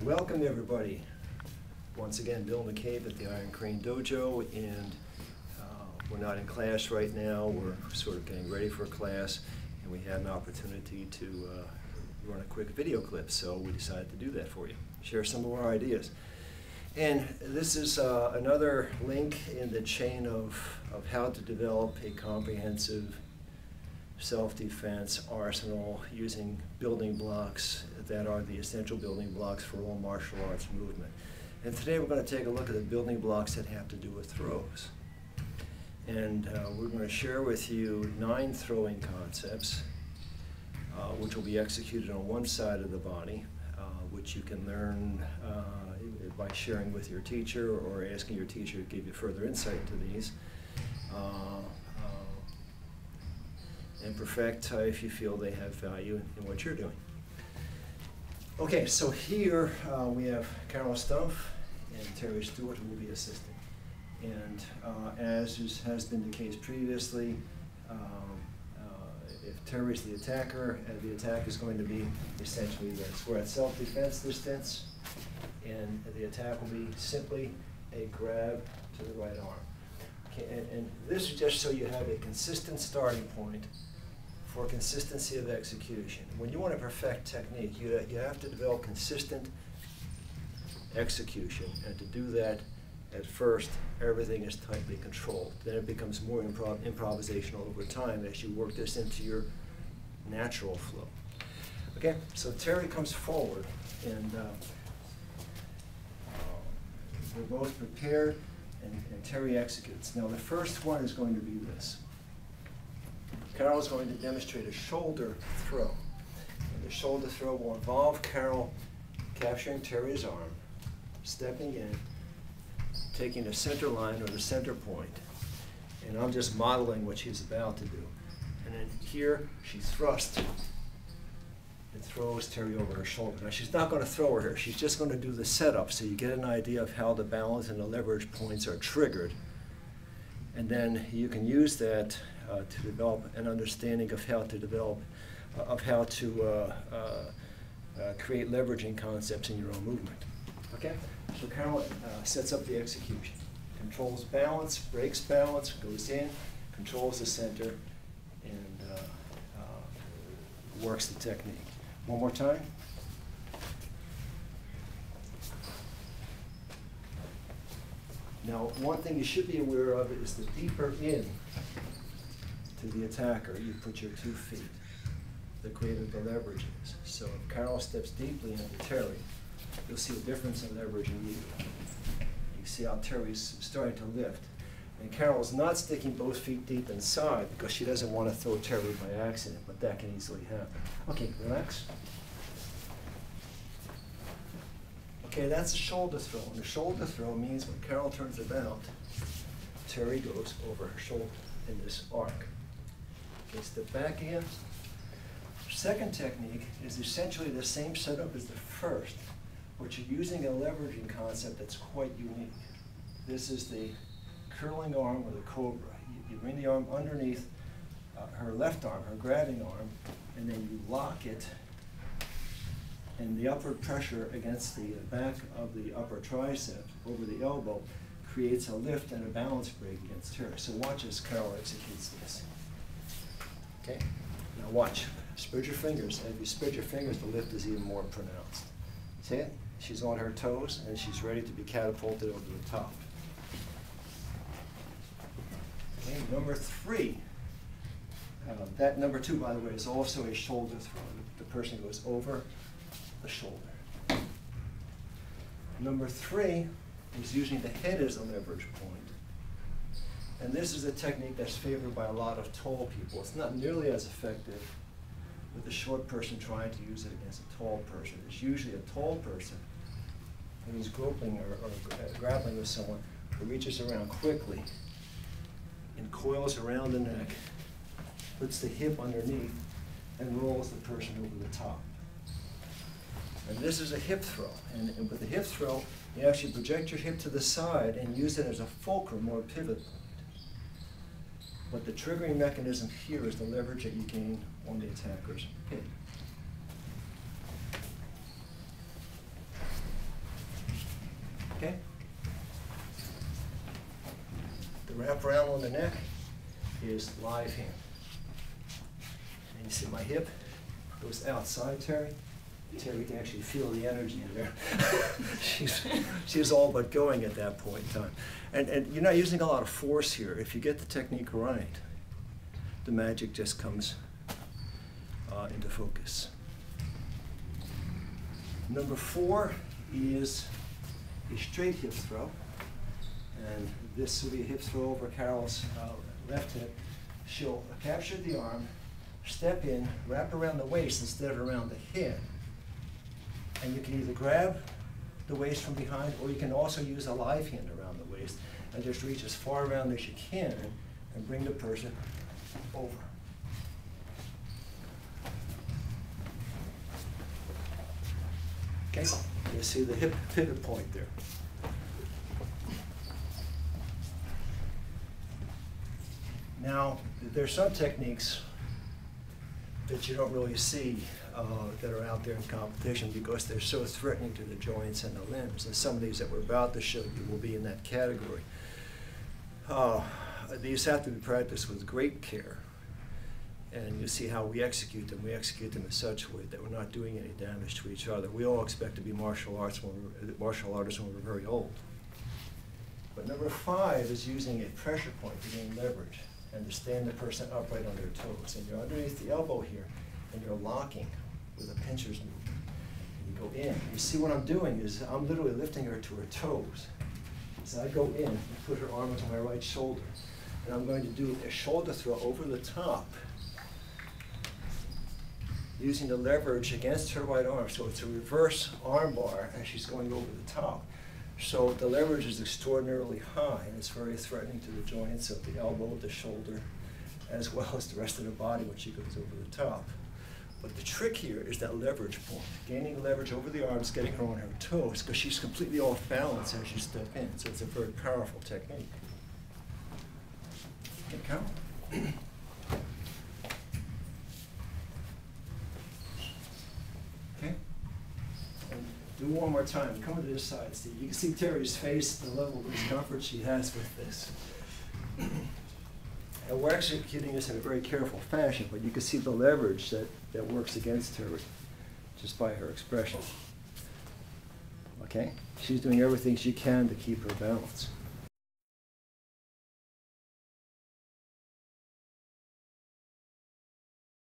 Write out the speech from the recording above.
Welcome everybody. Once again, Bill McCabe at the Iron Crane Dojo, and we're not in class right now. We're sort of getting ready for a class, and we had an opportunity to run a quick video clip, so we decided to do that for you, share some of our ideas. And this is another link in the chain of how to develop a comprehensive self-defense arsenal using building blocks that are the essential building blocks for all martial arts movement. And today we're going to take a look at the building blocks that have to do with throws. And we're going to share with you 9 throwing concepts, which will be executed on one side of the body, which you can learn by sharing with your teacher or asking your teacher to give you further insight into these. And perfect if you feel they have value in what you're doing. Okay, so here we have Carol Stumpf and Terry Stewart, who will be assisting. And as has been the case previously, if Terry's the attacker, the attack is going to be essentially this. We're at self-defense distance, and the attack will be simply a grab to the right arm. Okay, and this is just so you have a consistent starting point for consistency of execution. When you want to perfect technique, you have to develop consistent execution, and to do that, at first, everything is tightly controlled. Then it becomes more improvisational over time as you work this into your natural flow. Okay, so Terry comes forward, and we're both prepared, and Terry executes. Now the first one is going to be this. Carol is going to demonstrate a shoulder throw. And the shoulder throw will involve Carol capturing Terry's arm, stepping in, taking the center line or the center point, and I'm just modeling what she's about to do. And then here, she thrusts and throws Terry over her shoulder. Now she's not going to throw her here, she's just going to do the setup so you get an idea of how the balance and the leverage points are triggered. And then you can use that to develop an understanding of how to develop, create leveraging concepts in your own movement. Okay? So Carol sets up the execution. Controls balance, breaks balance, goes in, controls the center, and works the technique. One more time. Now, one thing you should be aware of is the deeper in to the attacker you put your 2 feet, the greater the leverage is. So if Carol steps deeply into Terry, you'll see a difference in leverage immediately. You see how Terry's starting to lift. And Carol's not sticking both feet deep inside because she doesn't want to throw Terry by accident, but that can easily happen. Okay, relax. Okay, that's a shoulder throw. And a shoulder throw means when Carol turns about, Terry goes over her shoulder in this arc. Okay, step back again. Second technique is essentially the same setup as the first, but you're using a leveraging concept that's quite unique. This is the curling arm or the cobra. You bring the arm underneath her left arm, her grabbing arm, and then you lock it, and the upward pressure against the back of the upper tricep over the elbow creates a lift and a balance break against her. So watch as Carol executes this. Okay? Now watch. Spread your fingers. As you spread your fingers, the lift is even more pronounced. See it? She's on her toes, and she's ready to be catapulted over the top. Okay, number 3. That number 2, by the way, is also a shoulder throw. The person goes over the shoulder. Number 3 is using the head as a leverage point. And this is a technique that's favored by a lot of tall people. It's not nearly as effective with a short person trying to use it against a tall person. It's usually a tall person who's groping or grappling with someone who reaches around quickly and coils around the neck, puts the hip underneath, and rolls the person over the top. And this is a hip throw. And with the hip throw, you actually project your hip to the side and use it as a fulcrum or pivot point. But the triggering mechanism here is the leverage that you gain on the attacker's hip. Okay? The wraparound on the neck is live hand. And you see my hip goes outside Terry. Terry can actually feel the energy in there. she's all but going at that point in time. And you're not using a lot of force here. If you get the technique right, the magic just comes into focus. Number 4 is a straight hip throw. And this will be a hip throw over Carol's left hip. She'll capture the arm, step in, wrap around the waist instead of around the head. And you can either grab the waist from behind, or you can also use a live hand around the waist and just reach as far around as you can and bring the person over. Okay, you see the hip pivot point there. Now, there's some techniques that you don't really see that are out there in competition because they're so threatening to the joints and the limbs. And some of these that we're about to show you will be in that category. These have to be practiced with great care. And you see how we execute them. We execute them in such a way that we're not doing any damage to each other. We all expect to be martial artists when we're very old. But number 5 is using a pressure point to gain leverage and to stand the person upright on their toes. And you're underneath the elbow here, and you're locking with a pincher's movement. And you go in. You see what I'm doing is I'm literally lifting her to her toes. So I go in and put her arm onto my right shoulder. And I'm going to do a shoulder throw over the top, using the leverage against her right arm. So it's a reverse arm bar, and she's going over the top. So the leverage is extraordinarily high, and it's very threatening to the joints of the elbow, the shoulder, as well as the rest of the body when she goes over the top. But the trick here is that leverage point, gaining leverage over the arms, getting her on her toes, because she's completely off balance as you step in. So it's a very powerful technique. Okay, Carol? Okay? And do one more time. Come to this side, Steve. You can see Terry's face, the level of discomfort she has with this. And we're executing this in a very careful fashion, but you can see the leverage that works against her just by her expression. Okay? She's doing everything she can to keep her balance.